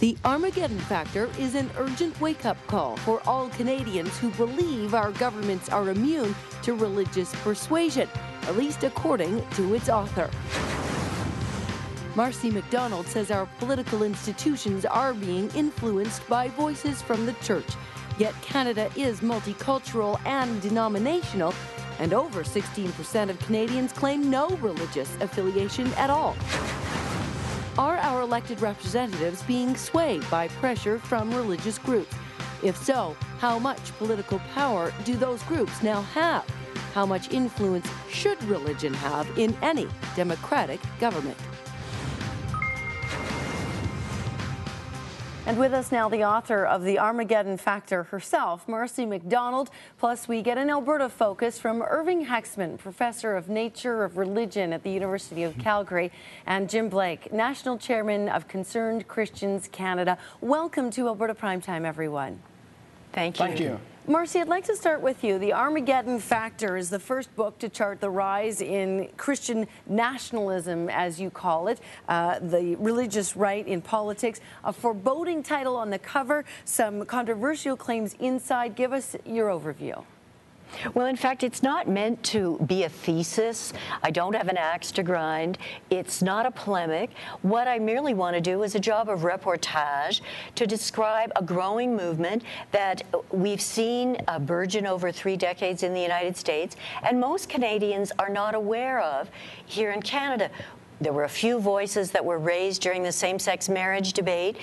The Armageddon factor is an urgent wake-up call for all Canadians who believe our governments are immune to religious persuasion, at least according to its author. Marcy MacDonald says our political institutions are being influenced by voices from the church. Yet Canada is multicultural and denominational, and over 16% of Canadians claim no religious affiliation at all. Are our elected representatives being swayed by pressure from religious groups? If so, how much political power do those groups now have? How much influence should religion have in any democratic government? And with us now, the author of The Armageddon Factor herself, Marcy MacDonald. Plus, we get an Alberta focus from Irving Hexman, Professor of Nature of Religion at the University of Calgary, and Jim Blake, National Chairman of Concerned Christians Canada. Welcome to Alberta Primetime, everyone. Thank you. Thank you. Marcy, I'd like to start with you. The Armageddon Factor is the first book to chart the rise in Christian nationalism, as you call it, the religious right in politics. A foreboding title on the cover, some controversial claims inside. Give us your overview. Well, in fact, it's not meant to be a thesis. I don't have an axe to grind. It's not a polemic. What I merely want to do is a job of reportage to describe a growing movement that we've seen burgeon over 3 decades in the United States, and most Canadians are not aware of here in Canada. There were a few voices that were raised during the same-sex marriage debate,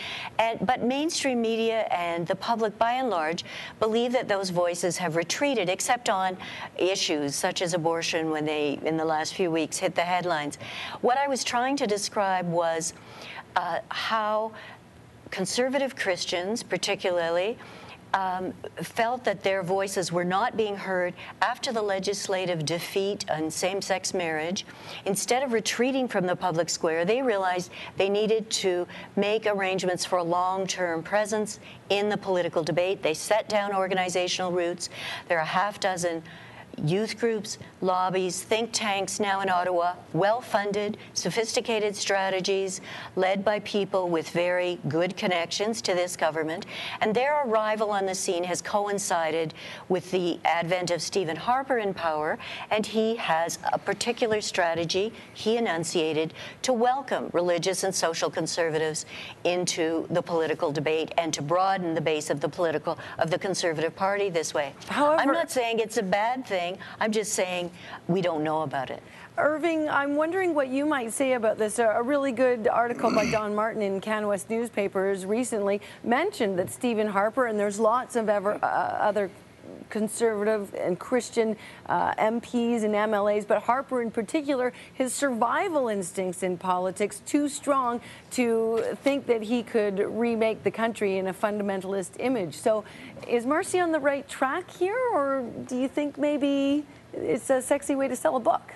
but mainstream media and the public, by and large, believe that those voices have retreated, except on issues such as abortion when they, in the last few weeks, hit the headlines. What I was trying to describe was how conservative Christians, particularly, felt that their voices were not being heard after the legislative defeat on same-sex marriage. Instead of retreating from the public square, they realized they needed to make arrangements for a long-term presence in the political debate. They set down organizational roots. There are a half-dozen youth groups, lobbies, think tanks now in Ottawa, well-funded, sophisticated strategies led by people with very good connections to this government. And their arrival on the scene has coincided with the advent of Stephen Harper in power, and he has a particular strategy he enunciated to welcome religious and social conservatives into the political debate and to broaden the base of the Conservative Party this way. However, I'm not saying it's a bad thing. I'm just saying we don't know about it. Irving, I'm wondering what you might say about this. A really good article by Don Martin in CanWest newspapers recently mentioned that Stephen Harper, and there's lots of other conservative and Christian MPs and MLAs, but Harper in particular, his survival instincts in politics too strong to think that he could remake the country in a fundamentalist image. So is Marcy on the right track here, or do you think maybe it's a sexy way to sell a book?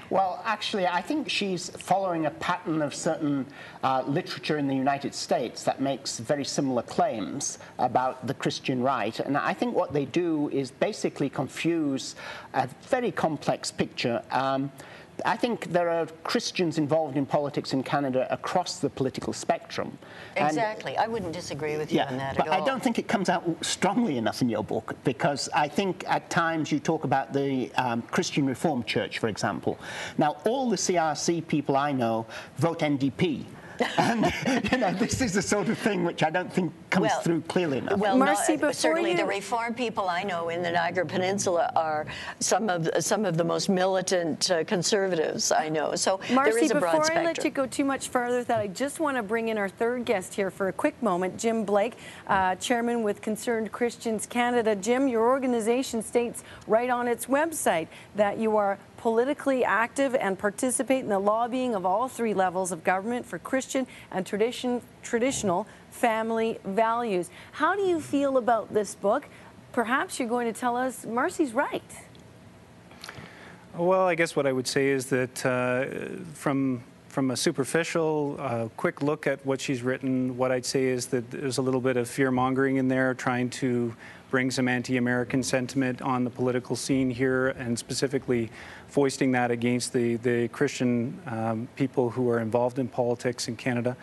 Well, actually, I think she's following a pattern of certain literature in the United States that makes very similar claims about the Christian right. And I think what they do is basically confuse a very complex picture. I think there are Christians involved in politics in Canada across the political spectrum. Exactly. I wouldn't disagree with you on that at all. But I don't think it comes out strongly enough in your book, because I think at times you talk about the Christian Reformed Church, for example. Now, all the CRC people I know vote NDP. And, you know, this is the sort of thing which I don't think comes through clearly enough. Well, Marcy, certainly the Reformed people I know in the Niagara Peninsula are some of the most militant conservatives I know. So Marcy, there is a broad spectrum. before I let you go too much further with that, I just want to bring in our third guest here for a quick moment, Jim Blake, Chairman with Concerned Christians Canada. Jim, your organization states right on its website that you are politically active and participate in the lobbying of all 3 levels of government for Christian and traditional family values. How do you feel about this book? Perhaps you're going to tell us Marcy's right. Well, I guess what I would say is that from a superficial, quick look at what she's written, what I'd say is that there's a little bit of fear-mongering in there, trying to bring some anti-American sentiment on the political scene here, and specifically foisting that against the Christian people who are involved in politics in Canada.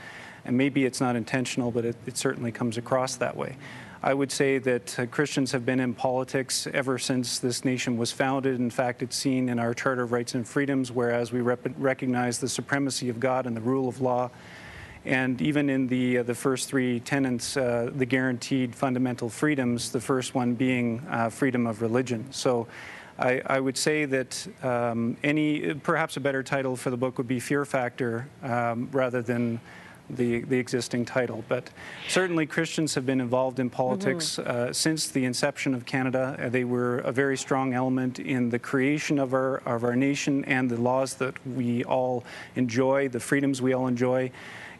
And maybe it's not intentional, but it certainly comes across that way. I would say that Christians have been in politics ever since this nation was founded. In fact, it's seen in our Charter of Rights and Freedoms, whereas we recognize the supremacy of God and the rule of law. And even in the first three tenets, the guaranteed fundamental freedoms, the first one being freedom of religion. So I would say that perhaps a better title for the book would be Fear Factor rather than the existing title. But certainly Christians have been involved in politics since the inception of Canada. They were a very strong element in the creation of our nation and the laws that we all enjoy, the freedoms we all enjoy.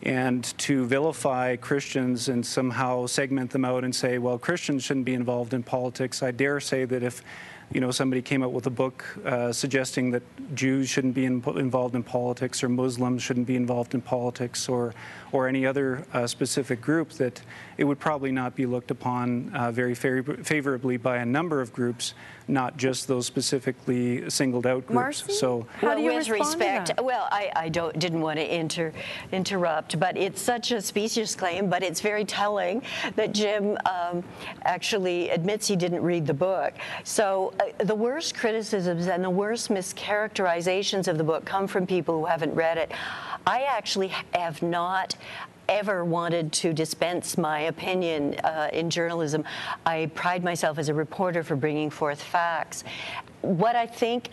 And to vilify Christians and somehow segment them out and say, well, Christians shouldn't be involved in politics, I dare say that if somebody came out with a book suggesting that Jews shouldn't be involved in politics, or Muslims shouldn't be involved in politics, or any other specific group, that it would probably not be looked upon very favorably by a number of groups, not just those specifically singled out groups. Marcy, so, how do you with respond respect, to that? well, I didn't want to interrupt, but it's such a specious claim, but it's very telling that Jim actually admits he didn't read the book. So the worst criticisms and the worst mischaracterizations of the book come from people who haven't read it. I actually have not ever wanted to dispense my opinion in journalism. I pride myself as a reporter for bringing forth facts. What I think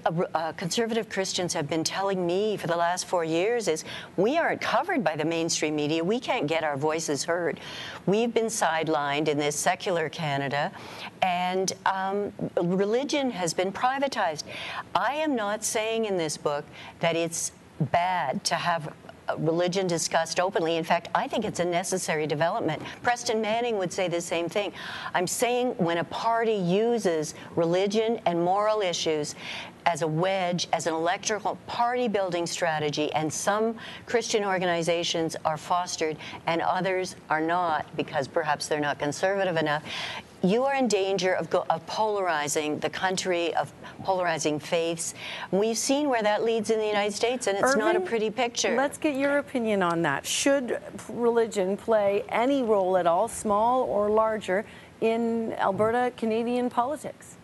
conservative Christians have been telling me for the last 4 years is we aren't covered by the mainstream media. We can't get our voices heard. We've been sidelined in this secular Canada, and religion has been privatized. I am not saying in this book that it's bad to have religion discussed openly. In fact, I think it's a necessary development. Preston Manning would say the same thing. I'm saying when a party uses religion and moral issues as a wedge, as an electoral party-building strategy, and some Christian organizations are fostered and others are not because perhaps they're not conservative enough, you are in danger of polarizing the country, of polarizing faiths. We've seen where that leads in the United States, and it's not a pretty picture. Let's get your opinion on that. Should religion play any role at all, small or larger, in Alberta Canadian politics?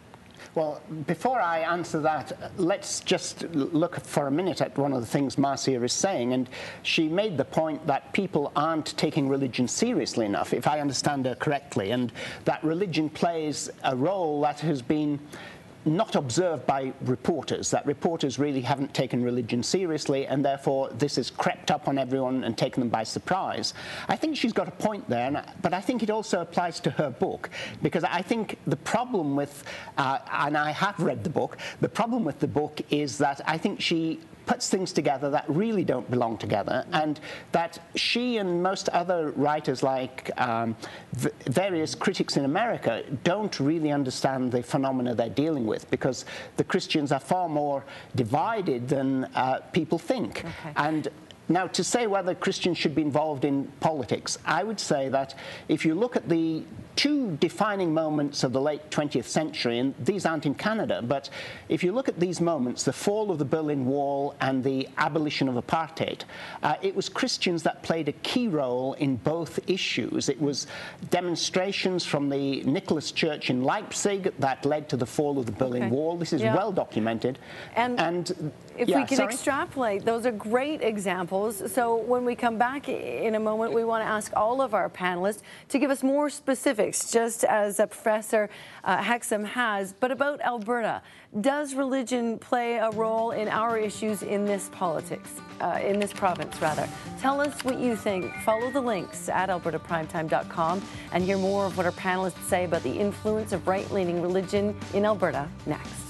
Well, before I answer that, let's just look for a minute at one of the things Marcia is saying. And she made the point that people aren't taking religion seriously enough, if I understand her correctly, and that religion plays a role that has been not observed by reporters, that reporters really haven't taken religion seriously, and therefore this has crept up on everyone and taken them by surprise. I think she's got a point there, but I think it also applies to her book, because I think the problem with, and I have read the book, the problem with the book is that I think she puts things together that really don't belong together, and that she and most other writers, like various critics in America, don't really understand the phenomena they're dealing with, because the Christians are far more divided than people think. Okay. And now, to say whether Christians should be involved in politics, I would say that if you look at the two defining moments of the late 20th century, and these aren't in Canada, but if you look at these moments, the fall of the Berlin Wall and the abolition of apartheid, it was Christians that played a key role in both issues. It was demonstrations from the Nicholas Church in Leipzig that led to the fall of the Berlin Wall. This is well documented. And if we can extrapolate, those are great examples. So when we come back in a moment, we want to ask all of our panelists to give us more specifics, just as Professor Hexam has, but about Alberta. Does religion play a role in our issues in this politics, in this province, rather? Tell us what you think. Follow the links at albertaprimetime.com and hear more of what our panelists say about the influence of right-leaning religion in Alberta next.